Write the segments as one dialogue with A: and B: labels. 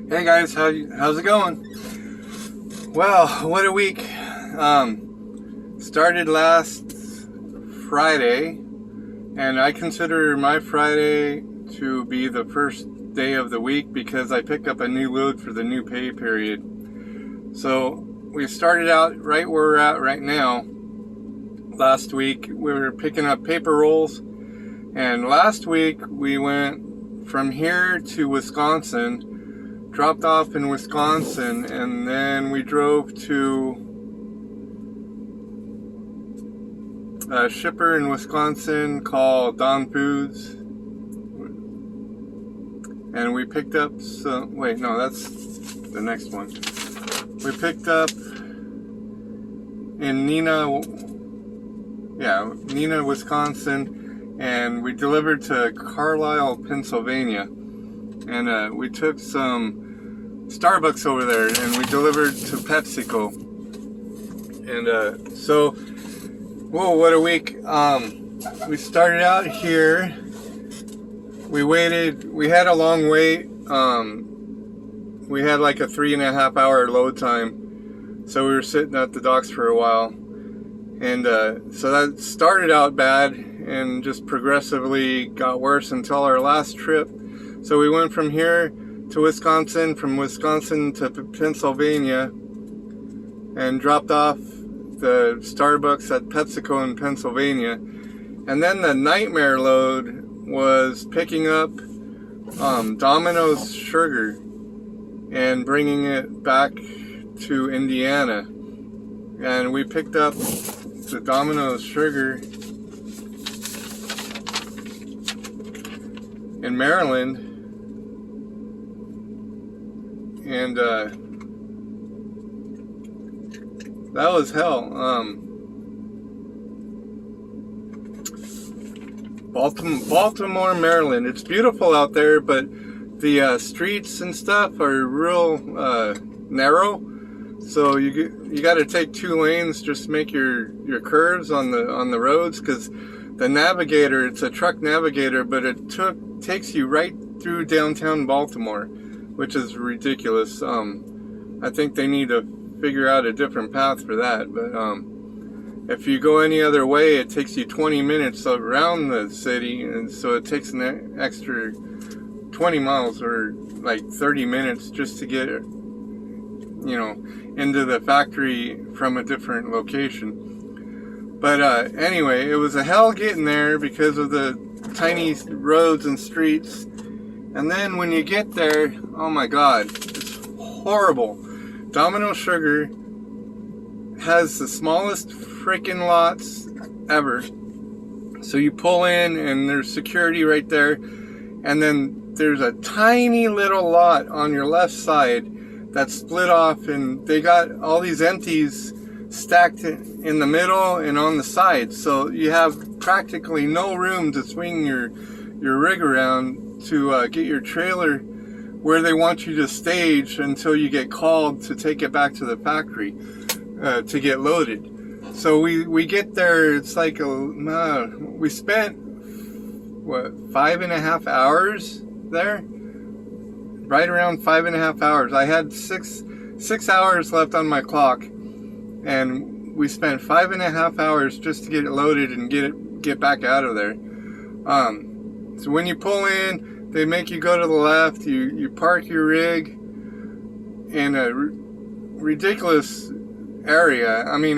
A: Hey guys, how's it going? Well, what a week. Started last Friday, and I consider my Friday to be the first day of the week because I picked up a new load for the new pay period. So we started out right where we're at right now. Last week we were picking up paper rolls, and last week we went from here to Wisconsin, dropped off in Wisconsin, and then we drove to a shipper in Wisconsin called Don Foods, and we picked up some, wait, no, that's the next one. We picked up in Neenah, Wisconsin, and we delivered to Carlisle, Pennsylvania, and we took some Starbucks over there, and we delivered to PepsiCo. And so, whoa, what a week. We started out here. We waited. We had a long wait. We had like a 3.5 hour load time, so we were sitting at the docks for a while. And so that started out bad and just progressively got worse until our last trip. So we went from here to Wisconsin, from Wisconsin to Pennsylvania, and dropped off the Starbucks at PepsiCo in Pennsylvania. And then the nightmare load was picking up Domino Sugar and bringing it back to Indiana. And we picked up the Domino Sugar in Maryland, and that was hell. Baltimore, Maryland. It's beautiful out there, but the streets and stuff are real narrow. So you got to take 2 lanes just to make your curves on the roads, because the Navigator, it's a truck Navigator, but it takes you right through downtown Baltimore, which is ridiculous. I think they need to figure out a different path for that. But if you go any other way, it takes you 20 minutes around the city, and so it takes an extra 20 miles or like 30 minutes just to get, into the factory from a different location. But anyway, it was a hell getting there because of the tiny roads and streets. And then when you get there, oh my God, it's horrible. Domino Sugar has the smallest freaking lots ever. So you pull in and there's security right there. And then there's a tiny little lot on your left side that's split off, and they got all these empties stacked in the middle and on the sides. So you have practically no room to swing your rig around to get your trailer where they want you to stage until you get called to take it back to the factory to get loaded. So we get there, it's like we spent, 5.5 hours there? Right around 5.5 hours. I had six hours left on my clock, and we spent 5.5 hours just to get it loaded and get back out of there. So when you pull in, they make you go to the left. You park your rig in a ridiculous area. I mean,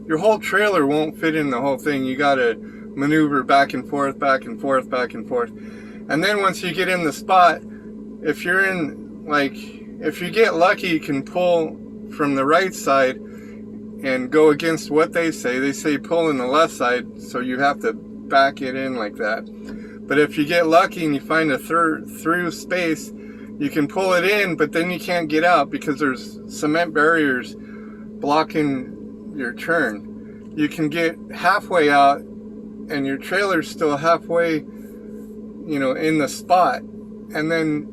A: your whole trailer won't fit in the whole thing. You gotta maneuver back and forth, back and forth, back and forth. And then once you get in the spot, if you get lucky, you can pull from the right side and go against what they say. They say pull in the left side, so you have to back it in like that. But if you get lucky and you find a through space, you can pull it in, but then you can't get out because there's cement barriers blocking your turn. You can get halfway out and your trailer's still halfway, in the spot. And then,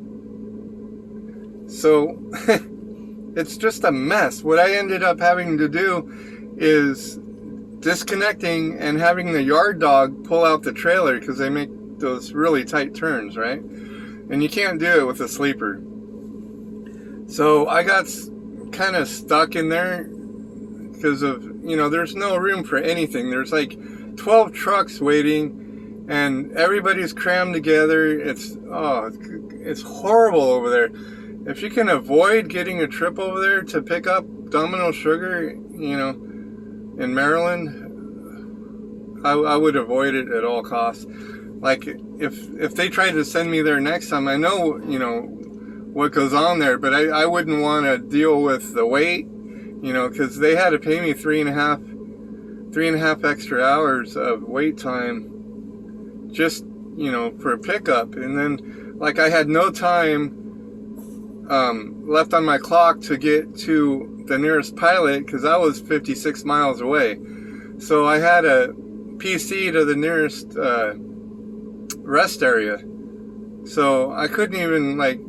A: so it's just a mess. What I ended up having to do is disconnecting and having the yard dog pull out the trailer, because they make those really tight turns, right? and you can't do it with a sleeper. So I got kind of stuck in there because of, there's no room for anything. There's like 12 trucks waiting, and everybody's crammed together. It's horrible over there. If you can avoid getting a trip over there to pick up Domino Sugar, in Maryland, I would avoid it at all costs. Like, if they tried to send me there next time, I know, what goes on there, but I wouldn't want to deal with the wait, because they had to pay me three and a half extra hours of wait time just, for a pickup. And then, like, I had no time left on my clock to get to the nearest pilot because I was 56 miles away. So I had a PC to the nearest rest area. So I couldn't even, like,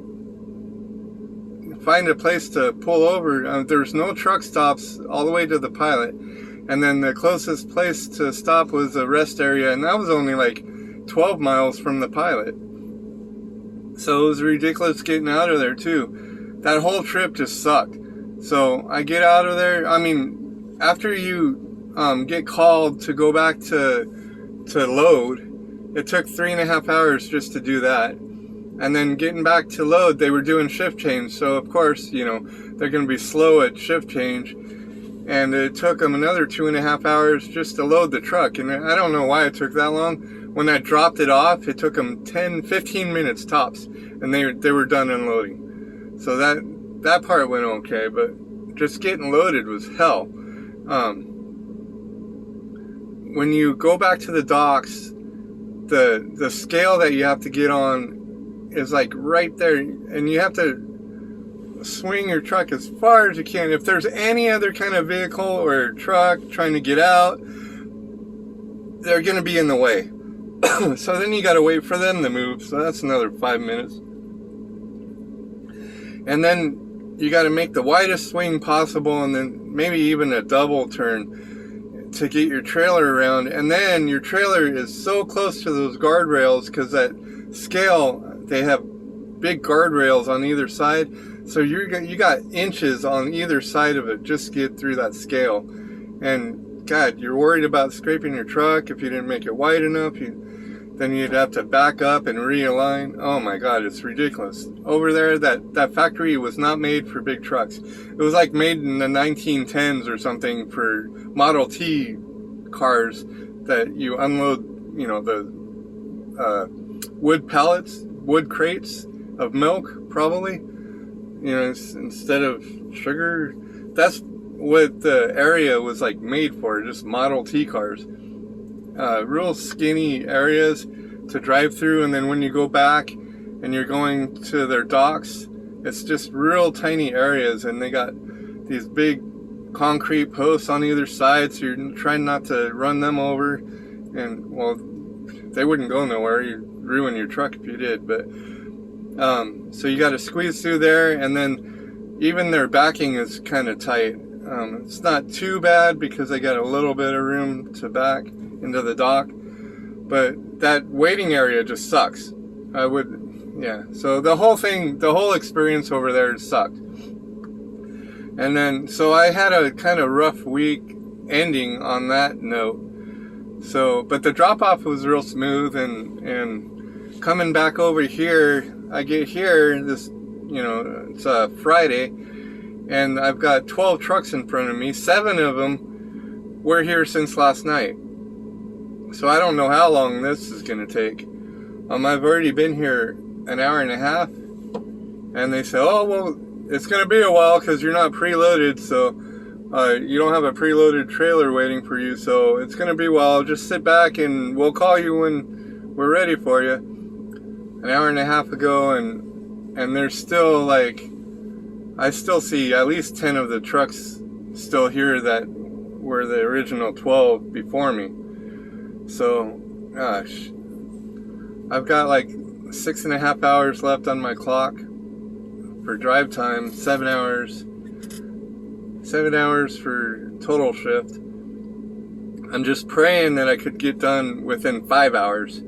A: find a place to pull over. There's no truck stops all the way to the pilot. And then the closest place to stop was a rest area, and that was only like 12 miles from the pilot. So it was ridiculous getting out of there too. That whole trip just sucked. So I get out of there. I mean, after you get called to go back to load, it took 3.5 hours just to do that. And then getting back to load, they were doing shift change. So of course, they're going to be slow at shift change. And it took them another 2.5 hours just to load the truck. And I don't know why it took that long. When I dropped it off, it took them 10-15 minutes tops, and they were done unloading. So that part went okay, but just getting loaded was hell. When you go back to the docks, the scale that you have to get on is like right there, and you have to swing your truck as far as you can. If there's any other kind of vehicle or truck trying to get out, they're going to be in the way. So then you got to wait for them to move. So that's another 5 minutes. And then you got to make the widest swing possible, and then maybe even a double turn to get your trailer around. And then your trailer is so close to those guardrails because that scale, they have big guardrails on either side. So you got inches on either side of it just to get through that scale. And God, you're worried about scraping your truck if you didn't make it wide enough. Then you'd have to back up and realign. Oh my God, it's ridiculous. Over there, that factory was not made for big trucks. It was like made in the 1910s or something for Model T cars that you unload, the wood pallets, wood crates of milk, probably. Instead of sugar. That's what the area was like made for, just Model T cars. Real skinny areas to drive through, and then when you go back and you're going to their docks, it's just real tiny areas, and they got these big concrete posts on either side, so you're trying not to run them over, and well, they wouldn't go nowhere. You'd ruin your truck if you did, but so you got to squeeze through there, and then even their backing is kind of tight. It's not too bad because they got a little bit of room to back into the dock, but that waiting area just sucks. So the whole experience over there sucked. And then, so I had a kind of rough week ending on that note. So, but the drop off was real smooth, and coming back over here, I get here this, it's a Friday, and I've got 12 trucks in front of me. 7 of them were here since last night. So I don't know how long this is going to take. I've already been here an hour and a half, and they say, oh, well, it's going to be a while because you're not preloaded, so you don't have a preloaded trailer waiting for you, so it's going to be a while. Just sit back and we'll call you when we're ready for you. An hour and a half ago, and there's still, like, I still see at least 10 of the trucks still here that were the original 12 before me. So, gosh, I've got like 6.5 hours left on my clock for drive time, 7 hours for total shift. I'm just praying that I could get done within 5 hours,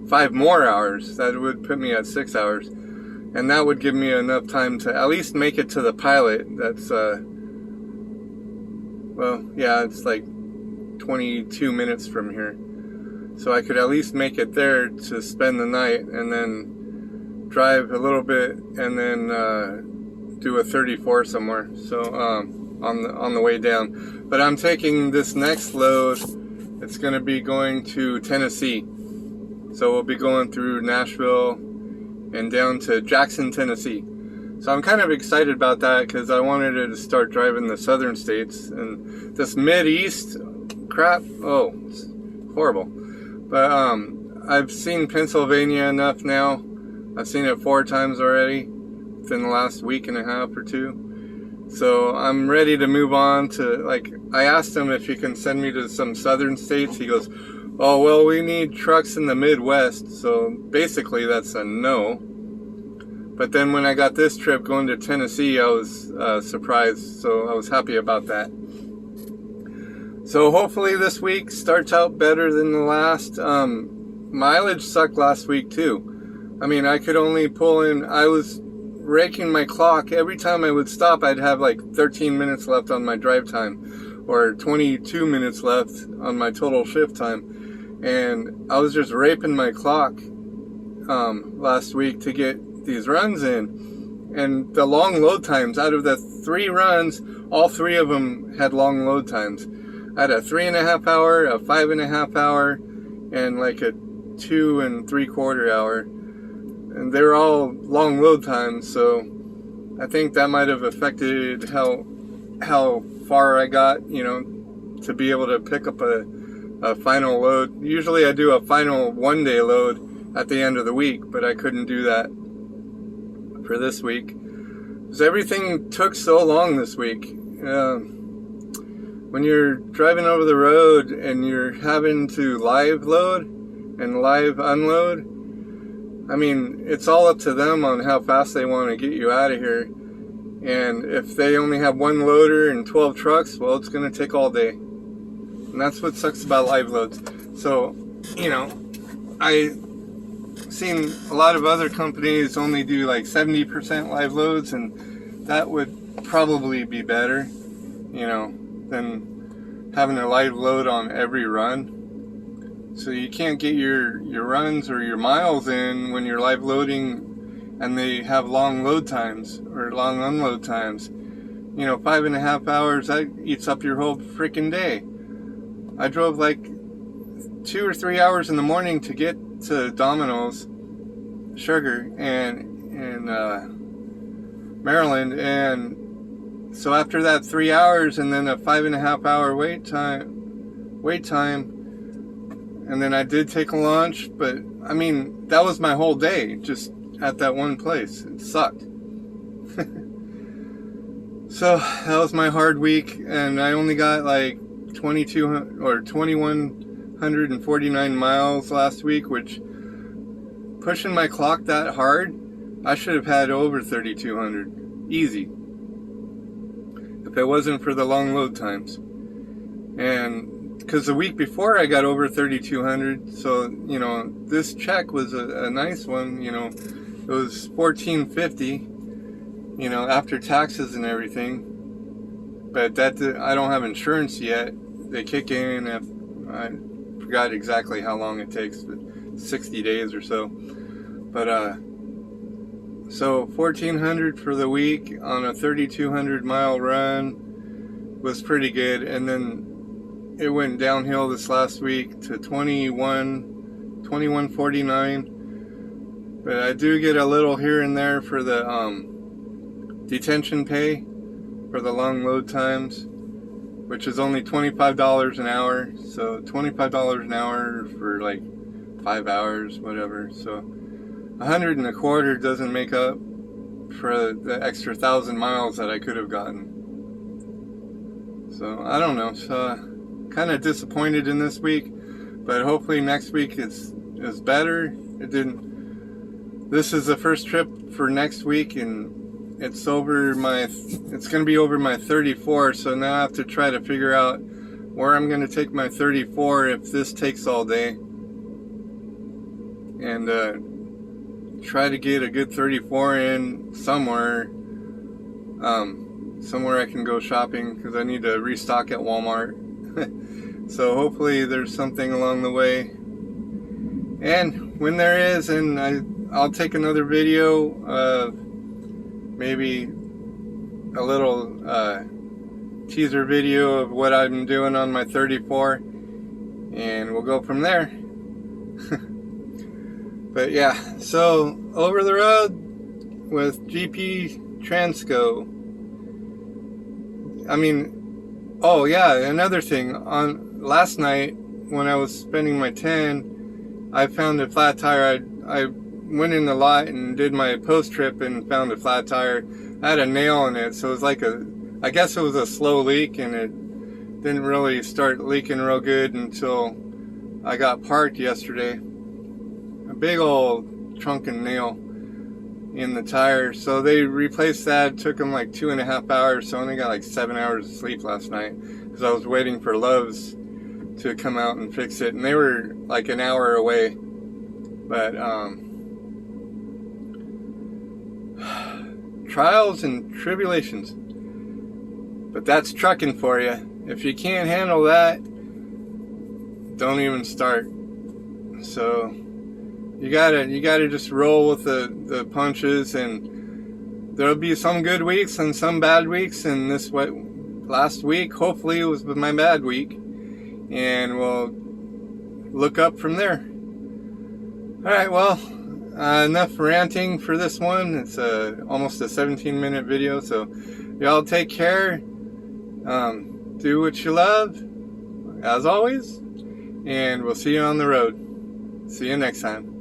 A: 5 more hours. That would put me at 6 hours. And that would give me enough time to at least make it to the pilot. That's, well, yeah, it's like 22 minutes from here. So I could at least make it there to spend the night and then drive a little bit and then do a 34 somewhere. So on the way down. But I'm taking this next load. It's going to be going to Tennessee. So we'll be going through Nashville and down to Jackson, Tennessee. So I'm kind of excited about that because I wanted to start driving the southern states. And this Mid-East crap, oh, it's horrible. But I've seen Pennsylvania enough now. I've seen it 4 times already within the last week and a half or 2. So I'm ready to move on to, like, I asked him if he can send me to some southern states. He goes, oh, well, we need trucks in the Midwest. So basically that's a no. But then when I got this trip going to Tennessee, I was surprised. So I was happy about that. So hopefully this week starts out better than the last. Mileage sucked last week too. I mean, I could only pull in, I was raking my clock. Every time I would stop, I'd have like 13 minutes left on my drive time, or 22 minutes left on my total shift time. And I was just raping my clock last week to get these runs in. And the long load times, out of the 3 runs, all 3 of them had long load times. I had a 3.5 hour, a 5.5 hour, and like a 2 3/4 hour. And they were all long load times, so I think that might have affected how far I got, you know, to be able to pick up a final load. Usually I do a final 1-day load at the end of the week, but I couldn't do that for this week because everything took so long this week. When you're driving over the road and you're having to live load and live unload, I mean, it's all up to them on how fast they want to get you out of here. And if they only have 1 loader and 12 trucks, well, it's going to take all day. And that's what sucks about live loads. So, you know, I've seen a lot of other companies only do like 70% live loads, and that would probably be better, you know, than having a live load on every run. So you can't get your runs or your miles in when you're live loading and they have long load times or long unload times. You know, 5.5 hours, that eats up your whole freaking day. I drove like 2 or 3 hours in the morning to get to Domino Sugar in Maryland, and so after that 3 hours and then a 5.5 hour wait time, and then I did take a lunch, but I mean, that was my whole day just at that one place. It sucked. So that was my hard week, and I only got like 2,149 miles last week, which, pushing my clock that hard, I should have had over 3,200 easy if it wasn't for the long load times. And because the week before I got over 3,200, so, you know, this check was a nice one. You know, it was $1,450, you know, after taxes and everything. But that I don't have insurance yet. They kick in if I forgot exactly how long it takes, but 60 days or so. But so 1,400 for the week on a 3,200 mile run was pretty good. And then it went downhill this last week to 2149. But I do get a little here and there for the detention pay for the long load times, which is only $25 an hour. So $25 an hour for like 5 hours, whatever. So $125 doesn't make up for the extra 1,000 miles that I could have gotten. So I don't know. So kind of disappointed in this week, but hopefully next week is better. It didn't. This is the first trip for next week, and it's going to be over my 34. So now I have to try to figure out where I'm going to take my 34 if this takes all day. and try to get a good 34 in somewhere. Somewhere I can go shopping, because I need to restock at Walmart. So hopefully there's something along the way. And when there is, and I'll take another video of maybe a little teaser video of what I'm doing on my 34, and we'll go from there. But yeah, so over the road with GP Transco. I mean, oh yeah, another thing. On last night when I was spending my 10, I found a flat tire. I went in the lot and did my post trip and found a flat tire. I had a nail in it, so it was like I guess it was a slow leak, and it didn't really start leaking real good until I got parked yesterday. A big old shrunken nail in the tire, so they replaced that. It took them like 2.5 hours, so I only got like 7 hours of sleep last night, because I was waiting for Love's to come out and fix it, and they were like an hour away. But trials and tribulations, but that's trucking for you. If you can't handle that, don't even start. So you gotta just roll with the punches, and there'll be some good weeks and some bad weeks, and this last week hopefully was my bad week, and we'll look up from there. Alright, well, enough ranting for this one. It's almost a 17-minute video, so y'all take care, do what you love as always, and we'll see you on the road. See you next time.